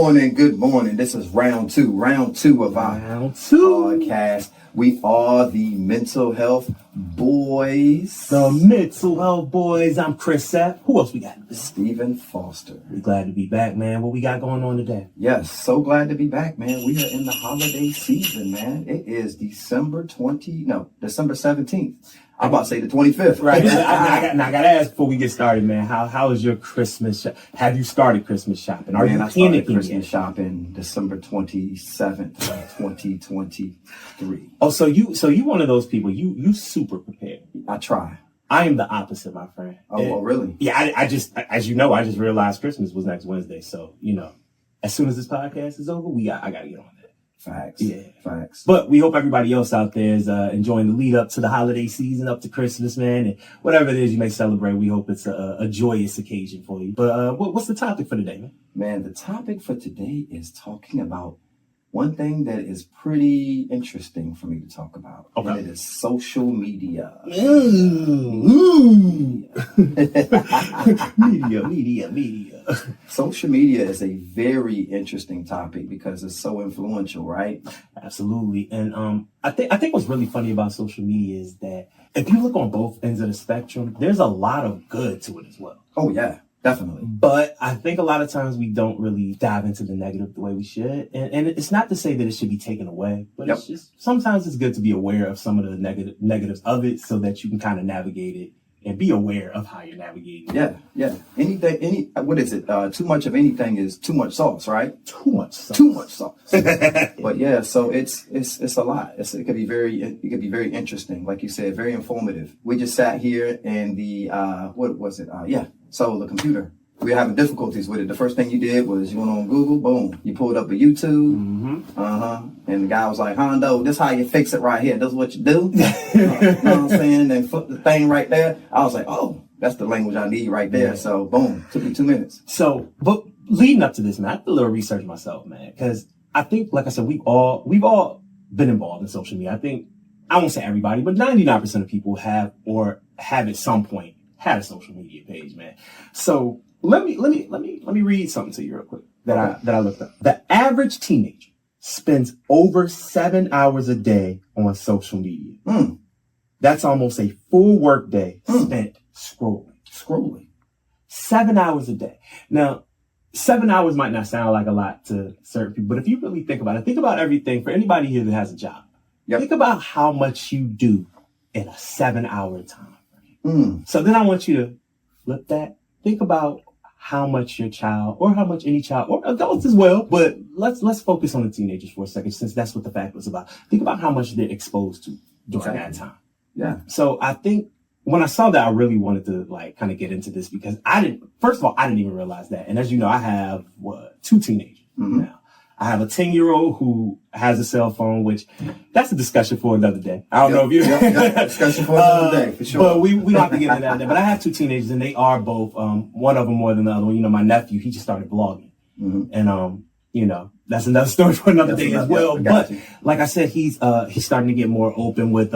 Good morning. This is round two of our podcast. We are the Mental Health Boys. The Mental Health Boys. I'm Chris Sapp. Who else we got? Stephen Foster. We're glad to be back, man. What we got going on today? Yes, so glad to be back, man. We are in the holiday season, man. It is December 17th. I'm about to say the 25th. Right. I got to ask before we get started, man. How is your Christmas? Have you started Christmas shopping? Are you started Christmas shopping December 27th, 2023. Oh, so you one of those people. You super prepared. I try. I am the opposite, my friend. Oh, really? Yeah. I just, as you know, I just realized Christmas was next Wednesday. So as soon as this podcast is over, I got to get on that. Facts. Yeah. Facts. But we hope everybody else out there is enjoying the lead up to the holiday season, up to Christmas, man. And whatever it is you may celebrate, we hope it's a joyous occasion for you. But what's the topic for today, man? Man, the topic for today is talking about one thing that is pretty interesting for me to talk about. Okay. And it is social media. Media. Social media is a very interesting topic because it's so influential, right? Absolutely. And I think what's really funny about social media is that if you look on both ends of the spectrum, there's a lot of good to it as well. Oh, yeah. Definitely. But I think a lot of times we don't really dive into the negative the way we should. And it's not to say that it should be taken away, but It's just sometimes it's good to be aware of some of the negatives of it so that you can kind of navigate it and be aware of how you're navigating it. Yeah. What is it? Too much of anything is too much sauce, right? Too much sauce. But yeah, so it's a lot. It could be very interesting. Like you said, very informative. We just sat here in the, what was it? So the computer, we were having difficulties with it. The first thing you did was you went on Google, boom, you pulled up a YouTube, and the guy was like, Hondo, this how you fix it right here. This is what you do. You know what I'm saying? And flip the thing right there. I was like, oh, that's the language I need right there. Yeah. So boom, took me 2 minutes. So, but leading up to this, man, I did a little research myself, man, because I think, like I said, we've all been involved in social media. I think, I won't say everybody, but 99% of people have at some point had a social media page, man. So let me read something to you real quick that I looked up. The average teenager spends over 7 hours a day on social media. That's almost a full work day spent scrolling. 7 hours a day. Now, 7 hours might not sound like a lot to certain people, but if you really think about it, think about everything for anybody here that has a job. Yep. Think about how much you do in a 7-hour time. So then I want you to flip that. Think about how much your child, or how much any child, or adults as well, but let's focus on the teenagers for a second, since that's what the fact was about. Think about how much they're exposed to during that time. Yeah. So I think when I saw that, I really wanted to kind of get into this because first of all, I didn't even realize that. And as you know, I have two teenagers now. I have a 10-year-old who has a cell phone, which that's a discussion for another day. I don't know if you discussion for another day, for sure. But we don't have to get into that. But I have two teenagers, and they are both, one of them more than the other one. My nephew, he just started blogging. And, that's another story for another day as well. But like I said, he's starting to get more open with,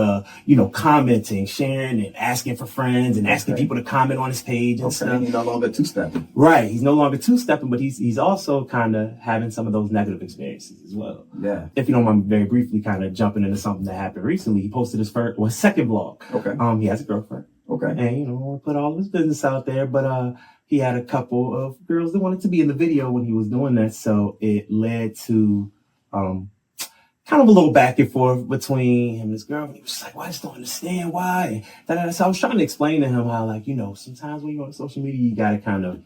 commenting, sharing, and asking for friends and asking people to comment on his page and stuff. He's no longer two-stepping. Right. He's no longer two-stepping, but he's also kind of having some of those negative experiences as well. Yeah. If you don't mind very briefly kind of jumping into something that happened recently, he posted his second vlog. Okay. He has a girlfriend. Okay. And, put all his business out there, but, he had a couple of girls that wanted to be in the video when he was doing that. So it led to kind of a little back and forth between him and his girl. And he was just like, well, I just don't understand why. And so I was trying to explain to him how, sometimes when you're on social media, you got to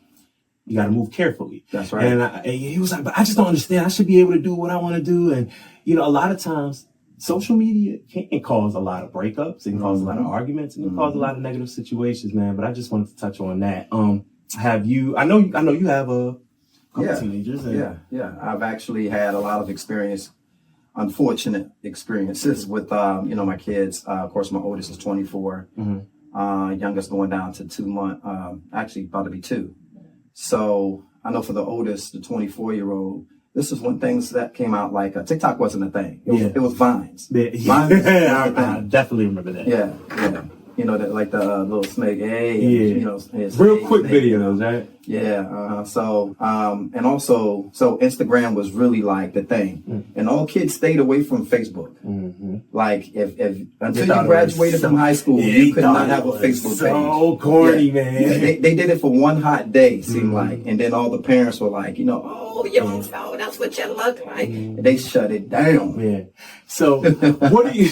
move carefully. That's right. And he was like, but I just don't understand. I should be able to do what I want to do. And, a lot of times social media can cause a lot of breakups. It can cause a lot of arguments, and it can cause a lot of negative situations, man. But I just wanted to touch on that. Have you? I know you have a couple teenagers. And I've actually had a lot of unfortunate experiences with my kids. Of course, my oldest is 24. Youngest going down to 2 months. Actually, about to be 2. So I know for the oldest, the 24-year-old, this is when things that came out like TikTok wasn't a thing. It was Vines. Vines. I definitely remember that. Yeah. like the little snake, hey, Yeah. it's Real hey, quick snake, videos, right? Yeah. So Instagram was really like the thing, and all kids stayed away from Facebook. Mm-hmm. Like if until you graduated from high school, you could not have a Facebook page. So corny, man. They did it for one hot day, seemed like, and then all the parents were like, oh, you don't know, that's what you look like. And they shut it down. Yeah. So what do you?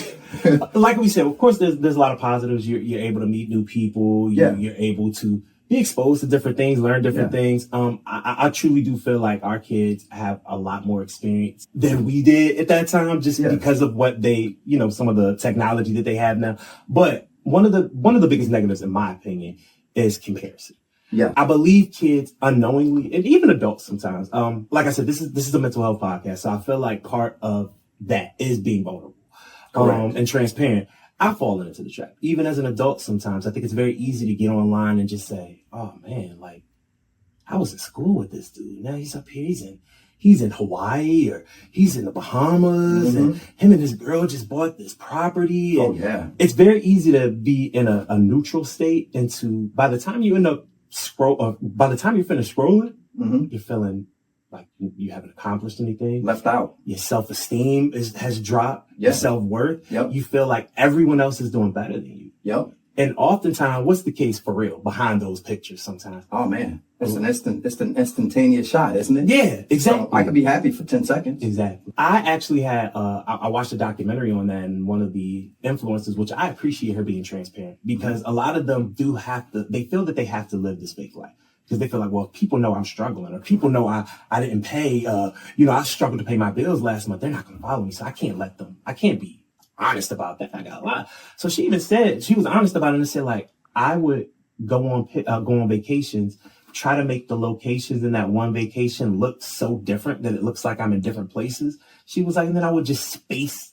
Like we said, of course, there's a lot of positives. You're able to meet new people. You're able to be exposed to different things, learn different things. I truly do feel like our kids have a lot more experience than we did at that time, just because of what they, some of the technology that they have now. But one of the biggest negatives, in my opinion, is comparison. Yeah. I believe kids unknowingly, and even adults sometimes, like I said, this is a mental health podcast. So I feel like part of that is being vulnerable, and transparent. I've fallen into the trap. Even as an adult, sometimes I think it's very easy to get online and just say, oh man, like I was in school with this dude. Now he's up here. He's in Hawaii, or he's in the Bahamas, and him and his girl just bought this property. And it's very easy to be in a neutral state, and by the time you end up by the time you finish scrolling, you're feeling like you haven't accomplished anything. Left out. Your self-esteem has dropped. Your self-worth. Yep. You feel like everyone else is doing better than you. Yep. And oftentimes, what's the case for real behind those pictures sometimes? Oh man, it's an instantaneous shot, isn't it? Yeah, exactly. So I could be happy for 10 seconds. Exactly. I actually had, I watched a documentary on that, and one of the influencers, which I appreciate her being transparent, because a lot of them they feel that they have to live this fake life. Because they feel like, well, people know I'm struggling, or people know I didn't pay, I struggled to pay my bills last month. They're not going to follow me. So I can't be honest about that. I got a lot. So she even said, she was honest about it, and said, like, I would go on vacations, try to make the locations in that one vacation look so different that it looks like I'm in different places. She was like, and then I would just space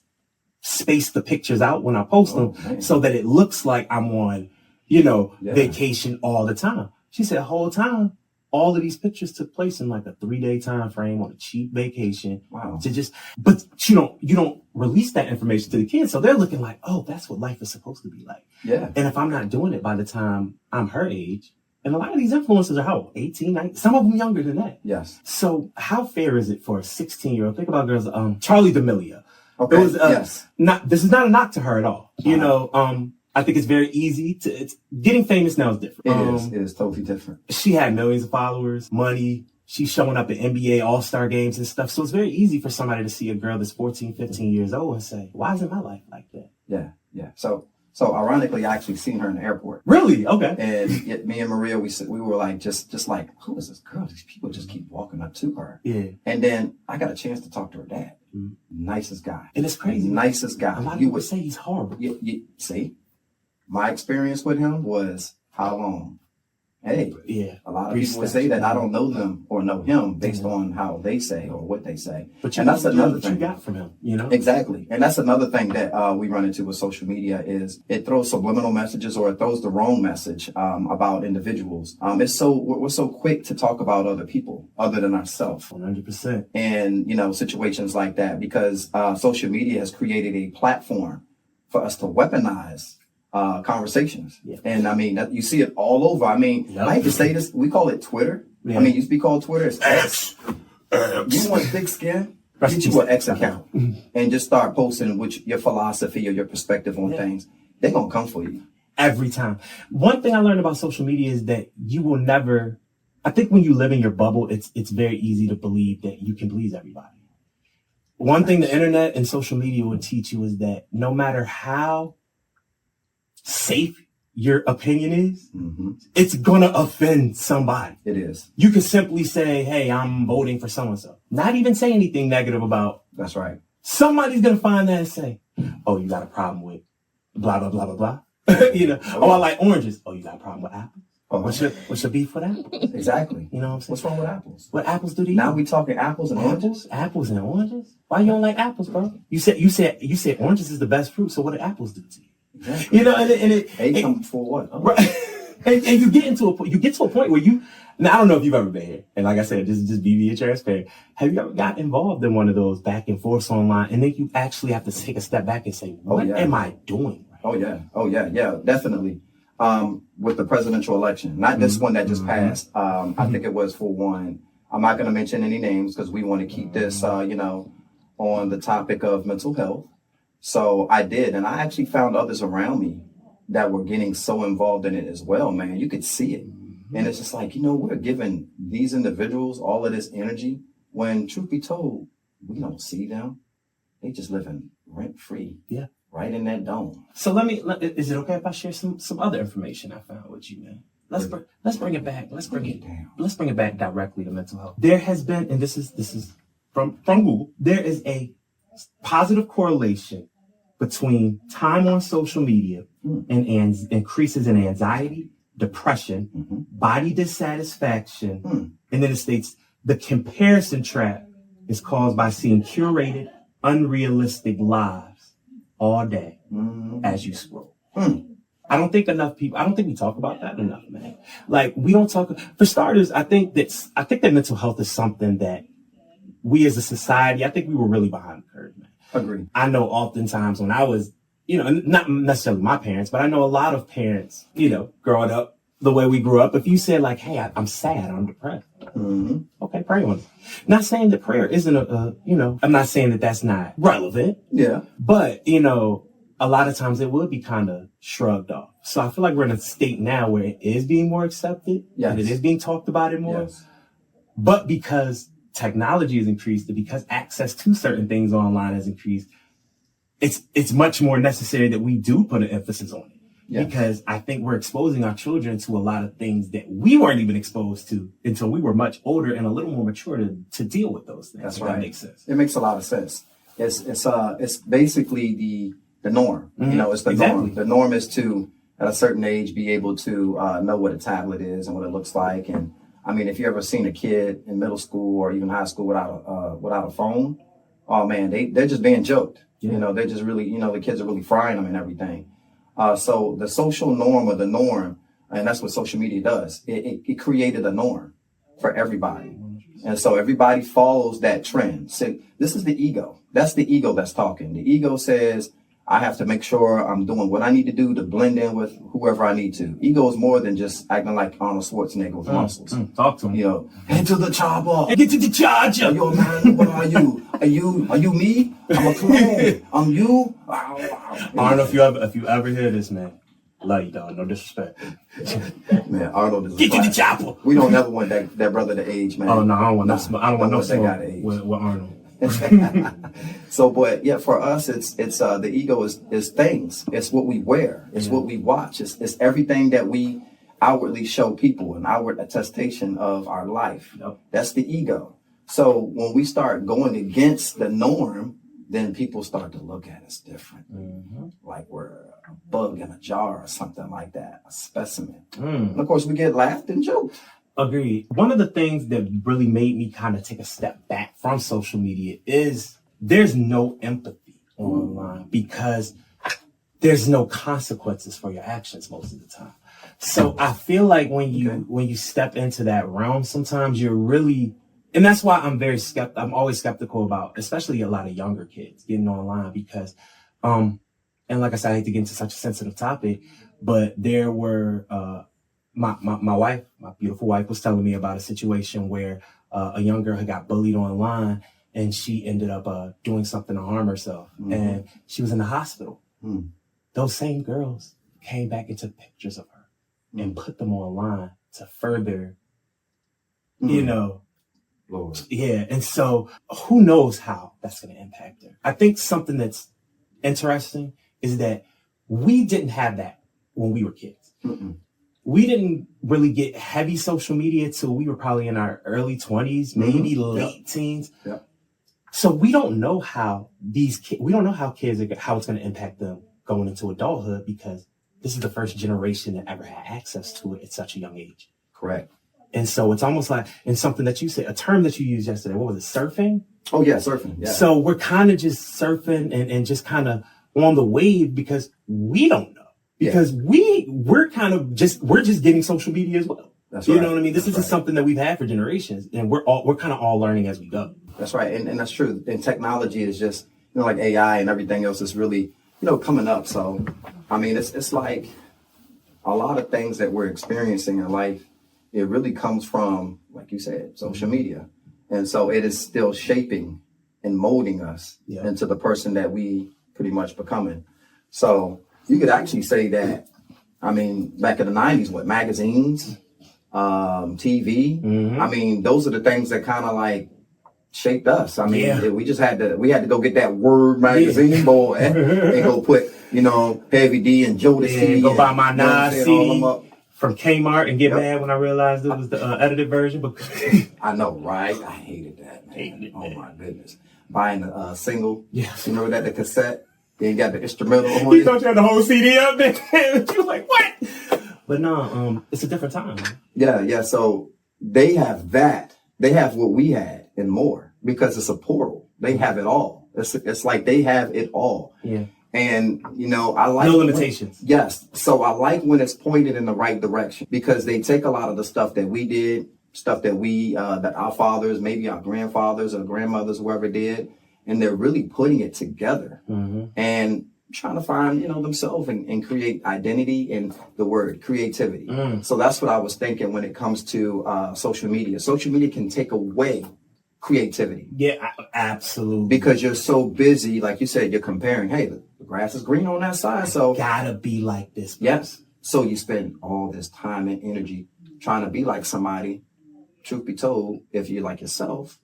the pictures out when I post them so that it looks like I'm on, vacation all the time. She said, the whole time, all of these pictures took place in like a 3-day time frame on a cheap vacation. Wow. But you don't release that information to the kids. So they're looking like, oh, that's what life is supposed to be like. Yeah. And if I'm not doing it by the time I'm her age, and a lot of these influencers are how, 18, 19, some of them younger than that. Yes. So how fair is it for a 16-year-old? Think about girls, Charlie D'Amelio. Okay. It was, this is not a knock to her at all. I think it's very easy getting famous now is different. It is totally different. She had millions of followers, money. She's showing up at NBA All-Star games and stuff. So it's very easy for somebody to see a girl that's 14, 15 years old and say, why isn't my life like that? Yeah. Yeah. So ironically, I actually seen her in the airport. Really? Okay. And me and Maria, we were like, just like, who is this girl? These people just keep walking up to her. Yeah. And then I got a chance to talk to her dad. Nicest guy. And it's crazy. Nicest guy. A lot of people say he's horrible. See? My experience with him was how long? Hey, a lot of people would say that I don't know them or know him based on how they say or what they say. But that's another thing you got from him, Exactly. And that's another thing that we run into with social media is it throws subliminal messages, or it throws the wrong message about individuals. We're so quick to talk about other people other than ourselves. 100%. And, situations like that, because social media has created a platform for us to weaponize conversations. Yeah. And I mean, you see it all over. I mean, I hate to say this, we call it Twitter. Yeah. I mean, it used to be called Twitter. It's X. You want thick skin? Get you an X account and just start posting your philosophy or your perspective on things. They're going to come for you. Every time. One thing I learned about social media is that you will never, I think when you live in your bubble, it's very easy to believe that you can please everybody. One thing the internet and social media will teach you is that no matter how safe your opinion is, it's gonna offend somebody. It is. You can simply say, hey, I'm voting for so-and-so. Not even say anything negative about. That's right. Somebody's gonna find that and say, oh, you got a problem with blah, blah, blah, blah, blah. I like oranges. Oh, you got a problem with apples? Oh, what's your beef with apples? Exactly. You know what I'm saying? What's wrong with apples? What apples do to you? Now we talking apples and oranges? Apples and oranges? Why you don't like apples, bro? You said oranges is the best fruit, so what do apples do to you? Exactly. They come for what? Oh. Right. and you get to a point where now I don't know if you've ever been here. And like I said, just be transparent. Have you ever got involved in one of those back and forths online, and then you actually have to take a step back and say, what am I doing right Oh yeah, definitely. With the presidential election, not this one that just passed. I think it was for one. I'm not going to mention any names because we want to keep this, on the topic of mental health. So I did, and I actually found others around me that were getting so involved in it as well, man. You could see it. And it's just like, we're giving these individuals all of this energy when, truth be told, we don't see them. They just living rent free. Yeah. Right in that dome. So is it okay if I share some other information I found with you, man? Let's bring it back. Let's bring it back directly to mental health. There has been, and this is from Google, there is a positive correlation between time on social media and increases in anxiety, depression, body dissatisfaction, and then it states the comparison trap is caused by seeing curated, unrealistic lives all day as you scroll. I don't think we talk about that enough, man. Like, we don't talk, for starters, I think that mental health is something that we as a society, I think we were really behind the curve, man. Agree. I know oftentimes when I was, not necessarily my parents, but I know a lot of parents, growing up the way we grew up, if you said like, hey, I'm sad, I'm depressed. Okay, pray on it. Not saying that prayer isn't I'm not saying that that's not relevant. Yeah. But, a lot of times it would be kind of shrugged off. So I feel like we're in a state now where it is being more accepted. Yes. And it is being talked about it more. Yes. But because technology has increased, and because access to certain things online has increased, it's much more necessary that we do put an emphasis on it. Yes. Because I think we're exposing our children to a lot of things that we weren't even exposed to until we were much older and a little more mature to deal with those things. That's right. That makes sense. It makes a lot of sense. It's basically the norm. It's the Exactly. norm. The norm is to, at a certain age, be able to know what a tablet is and what it looks like. And I mean, if you ever seen a kid in middle school or even high school without a phone, oh man, they're just being joked. Yeah. They're just really, the kids are really frying them and everything. So the social norm or the norm, and that's what social media does. It created a norm for everybody. And so everybody follows that trend. So this is the ego. That's the ego that's talking. The ego says, I have to make sure I'm doing what I need to do to blend in with whoever I need to. Ego is more than just acting like Arnold Schwarzenegger with muscles. Talk to him. Into the chopper. Get to the charger. Yo, man, what are you? Are you me? I'm a clone. I'm you. I don't know if you ever hear this, man. Love you, dog. No disrespect. Man, Arnold is Get to the chopper. We don't ever want that brother to age, man. Oh no, I don't want no smoke. I don't want no that guy to smoke age. with Arnold. So, but yeah, for us, it's the ego is things. It's what we wear. It's what we watch. It's everything that we outwardly show people, an outward attestation of our life. Yep. That's the ego. So when we start going against the norm, then people start to look at us different. Like we're a bug in a jar or something like that, a specimen. And of course, we get laughed and joked. Agreed. One of the things that really made me kind of take a step back from social media is there's no empathy online because there's no consequences for your actions most of the time. So I feel like when you step into that realm, sometimes you're really, and that's why I'm always skeptical about, especially a lot of younger kids getting online because, and like I said, I hate to get into such a sensitive topic, but there were, my wife, my beautiful wife, was telling me about a situation where a young girl had got bullied online and she ended up doing something to harm herself. And she was in the hospital. Those same girls came back and took pictures of her and put them online to further, Lord. Yeah. And so who knows how that's going to impact her. I think something that's interesting is that we didn't have that when we were kids. We didn't really get heavy social media till we were probably in our early 20s, maybe late teens. Yep. So we don't know how kids how it's going to impact them going into adulthood because this is the first generation that ever had access to it at such a young age. Correct. And so it's almost like, and something that you said, a term that you used yesterday, what was it, surfing? Oh yeah, surfing. Yeah. So we're kind of just surfing and just kind of on the wave because we don't know. Because we're just getting social media as well. That's you right. know what I mean? This isn't something that we've had for generations, and we're kind of all learning as we go. That's right, and that's true. And technology is just like AI and everything else is really coming up. So I mean, it's like a lot of things that we're experiencing in life, it really comes from, like you said, social media. And so it is still shaping and molding us into the person that we pretty much becoming. So you could actually say that, I mean, back in the 90s, what, magazines, TV, I mean, those are the things that kind of like shaped us. I mean, we just had to go get that Word magazine, boy, and go put, you know, Heavy D and Jodeci. Go buy my Nas CD up from Kmart and get mad when I realized it was the edited version. I know, right? I hated that, man. Hated it, man. My goodness. Buying the single. Yes. You remember that, the cassette? Then you got the instrumental on You it. thought you had the whole CD up there. You was like, what? But no, it's a different time. Yeah. So they have that. They have what we had and more because it's a portal. They have it all. It's like they have it all. Yeah. And, you know, I like... No limitations. Yes. So I like when it's pointed in the right direction because they take a lot of the stuff that we did, stuff that that our fathers, maybe our grandfathers or grandmothers, whoever did, and they're really putting it together and trying to find, you know, themselves and create identity and the word creativity. So that's what I was thinking when it comes to social media. Social media can take away creativity. Yeah, absolutely. Because you're so busy, like you said, you're comparing, hey, the grass is green on that side, so gotta be like this. Yes. So you spend all this time and energy trying to be like somebody. Truth be told, if you're like yourself,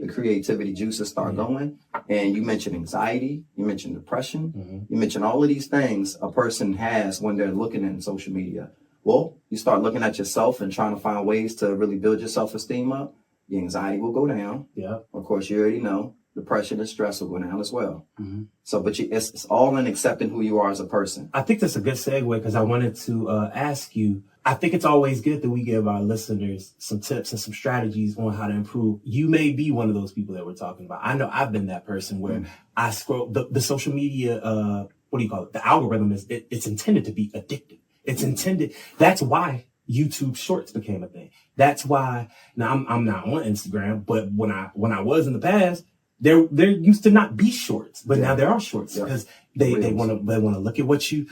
the creativity juices start going. And you mentioned anxiety, you mentioned depression, you mentioned all of these things a person has when they're looking in social media. Well, you start looking at yourself and trying to find ways to really build your self-esteem up. Your anxiety will go down. Yeah. Of course, you already know depression and stress will go down as well. So, but it's all in accepting who you are as a person. I think that's a good segue because I wanted to ask you, I think it's always good that we give our listeners some tips and some strategies on how to improve. You may be one of those people that we're talking about. I know I've been that person where I scroll the social media, what do you call it? The algorithm it's intended to be addictive. It's intended. That's why YouTube Shorts became a thing. That's why now I'm not on Instagram, but when I was in the past, there used to not be shorts, but now there are shorts because they want to look at what you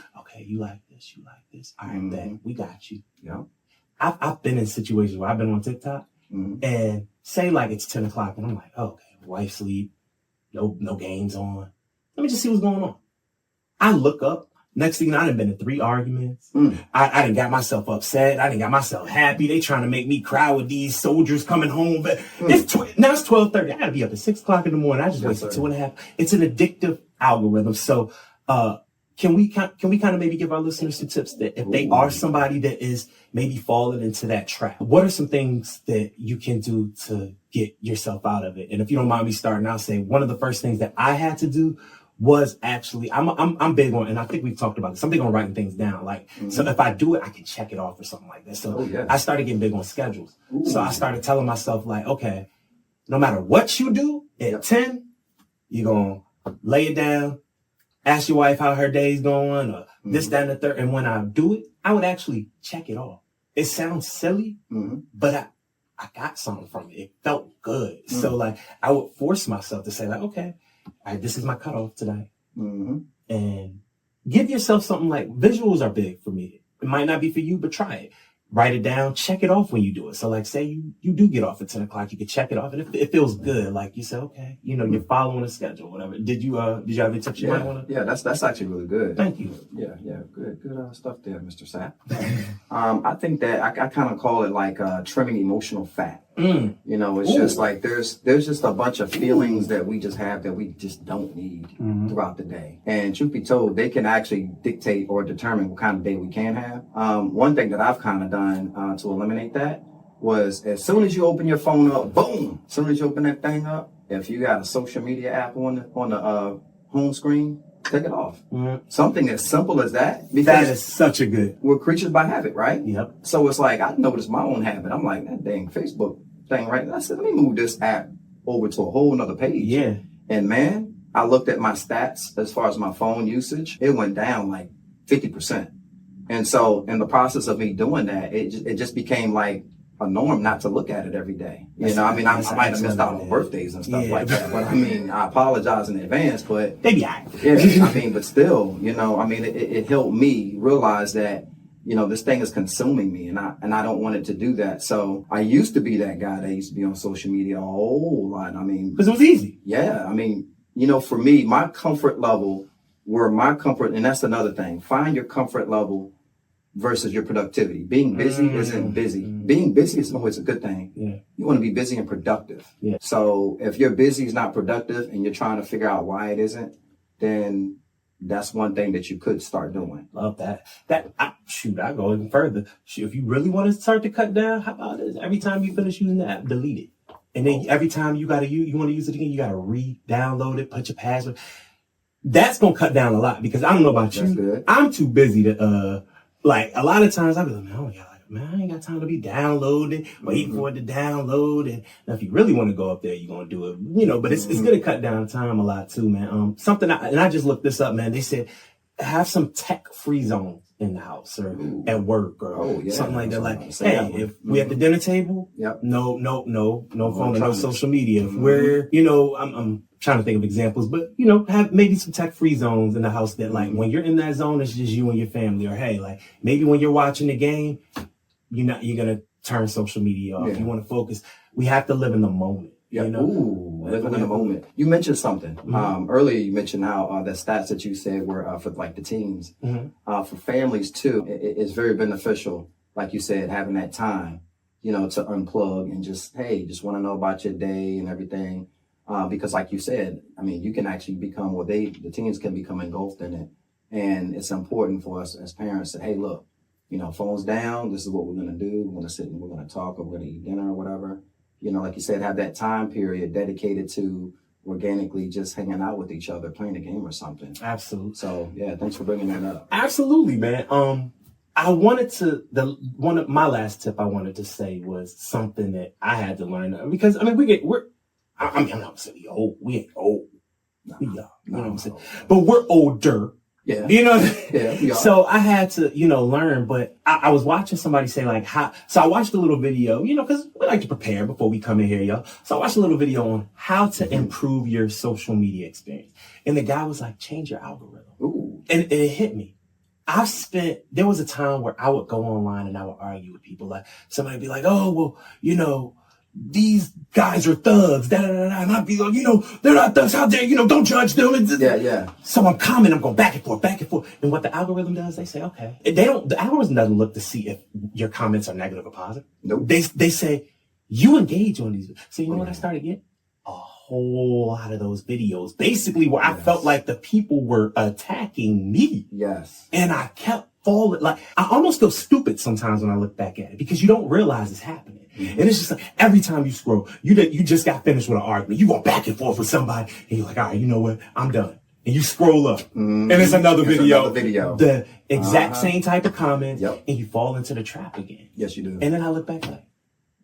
like this, you like this. All right, then we got you. Yeah. I've been in situations where I've been on TikTok and say like it's 10 o'clock and I'm like, oh, okay, wife sleep, no games on. Let me just see what's going on. I look up. Next thing you know, I done been in 3 arguments. I done got myself upset. I done got myself happy. They trying to make me cry with these soldiers coming home. But now it's 12:30. I gotta be up at 6 o'clock in the morning. I just wasted 2.5. It's an addictive algorithm. So, can we kind of maybe give our listeners some tips that if they are somebody that is maybe falling into that trap, what are some things that you can do to get yourself out of it? And if you don't mind me starting, I'll say one of the first things that I had to do was actually, I'm big on, and I think we've talked about this, I'm big on writing things down. Like, so if I do it, I can check it off or something like that. So I started getting big on schedules. So I started telling myself like, okay, no matter what you do at 10, you're going to lay it down, ask your wife how her day's going or this, that, and the third. And when I do it, I would actually check it off. It sounds silly, but I got something from it. It felt good. So like, I would force myself to say like, okay, all right, this is my cutoff today. And give yourself something like visuals are big for me. It might not be for you, but try it. Write it down, check it off when you do it. So like say you do get off at 10 o'clock, you can check it off and it feels good. Like you say, okay, you know, you're following a schedule, whatever. Did you have any tips you might want to? Yeah, that's actually really good. Thank you. Yeah. Good stuff there, Mr. Sapp. I think that I kind of call it like trimming emotional fat. You know, it's just like there's just a bunch of feelings that we just have that we just don't need throughout the day. And truth be told, they can actually dictate or determine what kind of day we can have. One thing that I've kind of done to eliminate that was as soon as you open your phone up, boom, as soon as you open that thing up, if you got a social media app on the home screen, take it off. Something as simple as that. Because that is such a good. We're creatures by habit, right? Yep. So it's like, I noticed my own habit. I'm like, that dang Facebook thing, right? I said, let me move this app over to a whole nother page. Yeah. And man, I looked at my stats as far as my phone usage. It went down like 50%. And so in the process of me doing that, it just became like a norm not to look at it every day. You know, I mean, I might have missed out on birthdays and stuff like that, but I mean, I apologize in advance, but They be alright. yeah, I mean, but still, you know, I mean, it helped me realize that, you know, this thing is consuming me, and I don't want it to do that. So I used to be that guy that used to be on social media a whole lot. I mean, Because it was easy. yeah, I mean, you know, for me, my comfort level, and that's another thing. Find your comfort level versus your productivity. Being busy isn't busy. Being busy is always a good thing. Yeah. You want to be busy and productive. Yeah. So if you're busy is not productive and you're trying to figure out why it isn't, then that's one thing that you could start doing. Love that. I go even further. Shoot, if you really want to start to cut down, how about this? Every time you finish using the app, delete it. And then every time you want to use it again, you gotta re-download it, put your password. That's gonna cut down a lot, because I don't know about That's you. good. I'm too busy to like a lot of times I'll be like, man, I ain't got time to be downloading, waiting for it to download. And now if you really want to go up there, you're gonna do it, you know, but it's gonna cut down time a lot too, man. I just looked this up, man. They said have some tech-free zones in the house or at work or something like that. Like, hey, if we at the dinner table, no phone, no social media. If we're, you know, I'm trying to think of examples, but you know, have maybe some tech-free zones in the house that, like, when you're in that zone, it's just you and your family. Or hey, like maybe when you're watching the game, you're gonna turn social media off. You want to focus. We have to live in the moment. Yeah. You know? Living in the moment. You mentioned something. Earlier you mentioned how the stats that you said were for like the teens. For families too, it's very beneficial, like you said, having that time, you know, to unplug and just want to know about your day and everything. Because like you said, I mean, you can actually become, the teens can become engulfed in it. And it's important for us as parents to, hey, look, you know, phones down, this is what we're going to do. We're going to sit and we're going to talk, or we're going to eat dinner or whatever. You know, like you said, have that time period dedicated to organically just hanging out with each other, playing a game or something. Absolutely. So yeah, thanks for bringing that up. Absolutely, man. I wanted to, one of my last tip I wanted to say was something that I had to learn, because I mean, I'm not gonna say we old. We ain't old. We young. You know what I'm saying? But we're older. Yeah. You know? Yeah, we are. So I had to, you know, learn, but I was watching somebody say like so I watched a little video, you know, cause we like to prepare before we come in here, y'all. So I watched a little video on how to improve your social media experience. And the guy was like, change your algorithm. Ooh. And it hit me. There was a time where I would go online and I would argue with people. Like somebody would be like, oh, well, you know, these guys are thugs, and I'd be like, you know, they're not thugs. How dare you know? Don't judge them. Yeah. So I'm commenting, I'm going back and forth. And what the algorithm does, they say, okay. The algorithm doesn't look to see if your comments are negative or positive. Nope. They say you engage on these. So you know what I started getting? A whole lot of those videos, basically where I felt like the people were attacking me. Yes. And I kept falling. Like, I almost feel stupid sometimes when I look back at it, because you don't realize it's happening. And it's just like every time you scroll, you just got finished with an argument. You go back and forth with somebody and you're like, all right, you know what? I'm done. And you scroll up and it's another video. The exact same type of comments. Yep. And you fall into the trap again. Yes, you do. And then I look back like,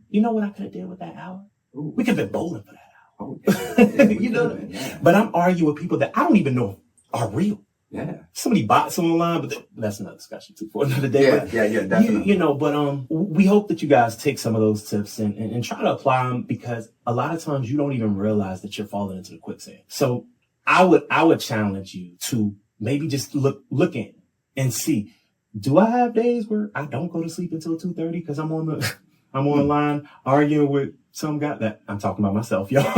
you know what I could have did with that hour? Ooh. We could have been bowling for that hour. Oh, yeah. You know what I mean? But I'm arguing with people that I don't even know are real. Yeah. Somebody bots them online, but that's another discussion too for another day. Yeah, definitely. You know, but we hope that you guys take some of those tips and try to apply them, because a lot of times you don't even realize that you're falling into the quicksand. So I would challenge you to maybe just look in and see, do I have days where I don't go to sleep until 2:30 because I'm online arguing with some guy that I'm talking about myself, y'all.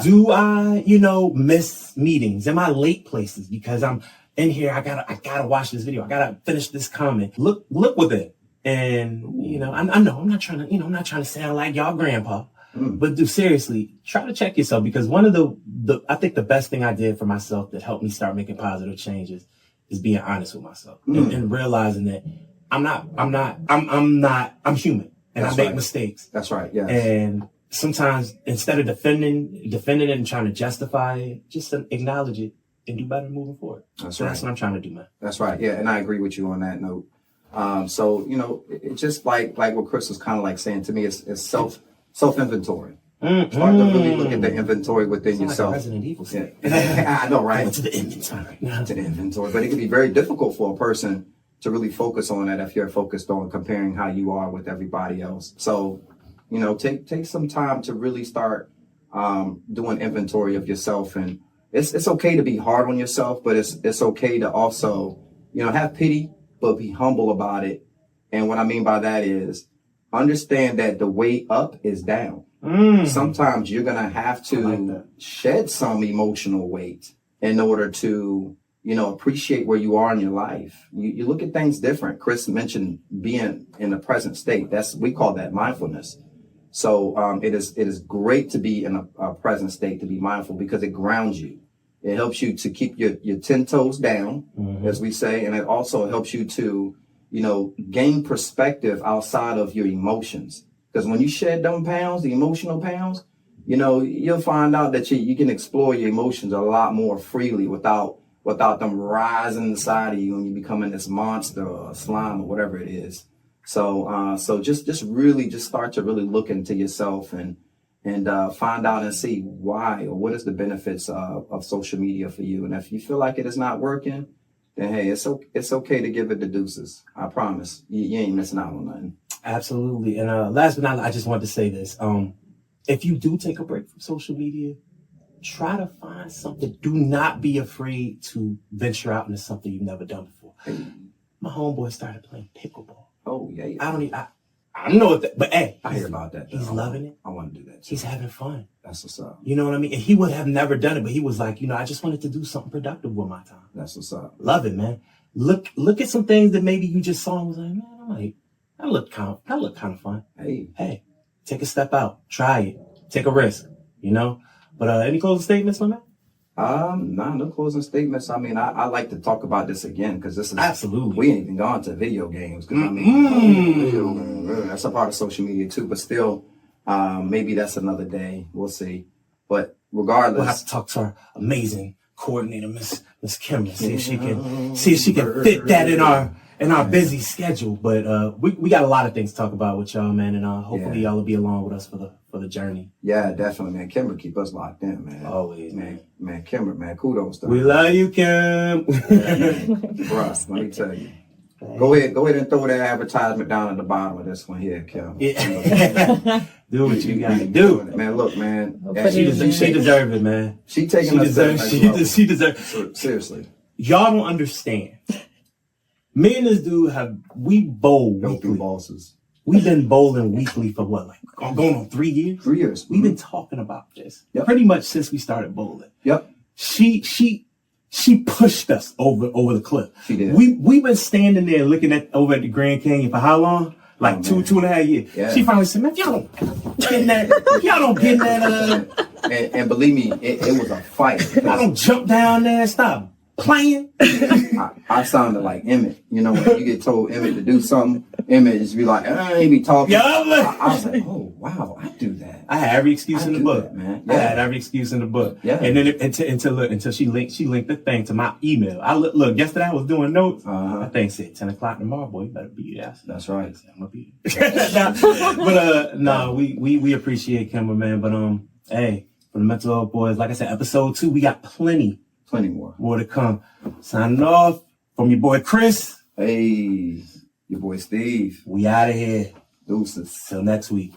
Do I, you know, miss meetings? Am I late places because I'm in here? I gotta watch this video. I gotta finish this comment. Look with it. And, you know, I know I'm not trying to sound like y'all grandpa, but seriously, try to check yourself, because one of I think the best thing I did for myself that helped me start making positive changes is being honest with myself and realizing that I'm human. And I make mistakes. That's right. Yeah. And sometimes instead of defending it and trying to justify it, just acknowledge it and do better moving forward. That's what I'm trying to do, man. That's right. Yeah. And I agree with you on that note. So, you know, it's just like what Chris was kind of like saying to me, is self-inventory. Start to really look at the inventory within yourself. Like Resident Evil. Yeah. I know, right? To the inventory. To the inventory. But it can be very difficult for a person really focus on that if you're focused on comparing how you are with everybody else. So, take some time to really start doing inventory of yourself. And it's okay to be hard on yourself, but it's okay to also, have pity, but be humble about it. And what I mean by that is understand that the way up is down. Sometimes you're going to have to shed some emotional weight in order to, appreciate where you are in your life. You look at things different. Chris mentioned being in the present state. We call that mindfulness. So it is great to be in a present state, to be mindful, because it grounds you. It helps you to keep your 10 toes down, as we say, and it also helps you to, gain perspective outside of your emotions. Because when you shed them pounds, the emotional pounds, you'll find out that you can explore your emotions a lot more freely without them rising inside of you and you becoming this monster or slime or whatever it is. So just really start to really look into yourself and find out and see why or what is the benefits of social media for you. And if you feel like it is not working, then hey, it's okay to give it the deuces. I promise you ain't missing out on nothing. Absolutely. And last but not least, I just wanted to say this. If you do take a break from social media, try to find something. Do not be afraid to venture out into something you've never done before. Hey. My homeboy started playing pickleball. Oh, yeah. I don't know what that, but hey, I hear about that. He's loving it. I want to do that too. He's having fun. That's what's up. You know what I mean? And he would have never done it, but he was like, I just wanted to do something productive with my time. That's what's up. Love it, man. Look at some things that maybe you just saw and was like, man, that looked kind of fun. Hey, take a step out, try it, take a risk, But any closing statements, my man? No closing statements. I mean, I like to talk about this again because this is absolutely. We ain't even gone to video games because video games, that's a part of social media too. But still, maybe that's another day. We'll see. But regardless, we'll have to talk to our amazing coordinator, Miss Kimber, see if she can fit that in our busy schedule. But we got a lot of things to talk about with y'all, man, and hopefully y'all will be along with us for the journey. Yeah, definitely, man. Kimber keep us locked in, man. Always, man. Kimber, man. Kudos to her. We love you, Kim. Bruh, let me tell you. Go ahead and throw that advertisement down at the bottom of this one here, Kim. Yeah. Do what you gotta do, man. Look, man. She deserves it, man. She deserves. She deserves. Seriously, y'all don't understand. Me and this dude we bowl weekly. Bosses. We've been bowling weekly for what, going on 3 years? 3 years. We've been talking about this pretty much since we started bowling. Yep. She pushed us over the cliff. She did. We've been standing there looking over at the Grand Canyon for how long? Like 2.5 years. Yeah. She finally said, man, y'all don't get in that. And believe me, it was a fight. I don't jump down there and stop playing. I sounded like Emmett. When you get told Emmett to do something, Emmett just be like, he be talking. I was like, oh, wow, I do that. I had every excuse in the book, that, man. Yeah. I had every excuse in the book. Yeah. And then until she linked the thing to my email. Look, yesterday I was doing notes. I think said 10 o'clock tomorrow, boy, you better be there. That's right. I'm gonna be there. But we appreciate Kimber, man. But hey, for the mental health boys, like I said, episode 2, we got plenty more to come. Signing off from your boy Chris. Hey, your boy Steve. We out of here. Deuces. Till next week.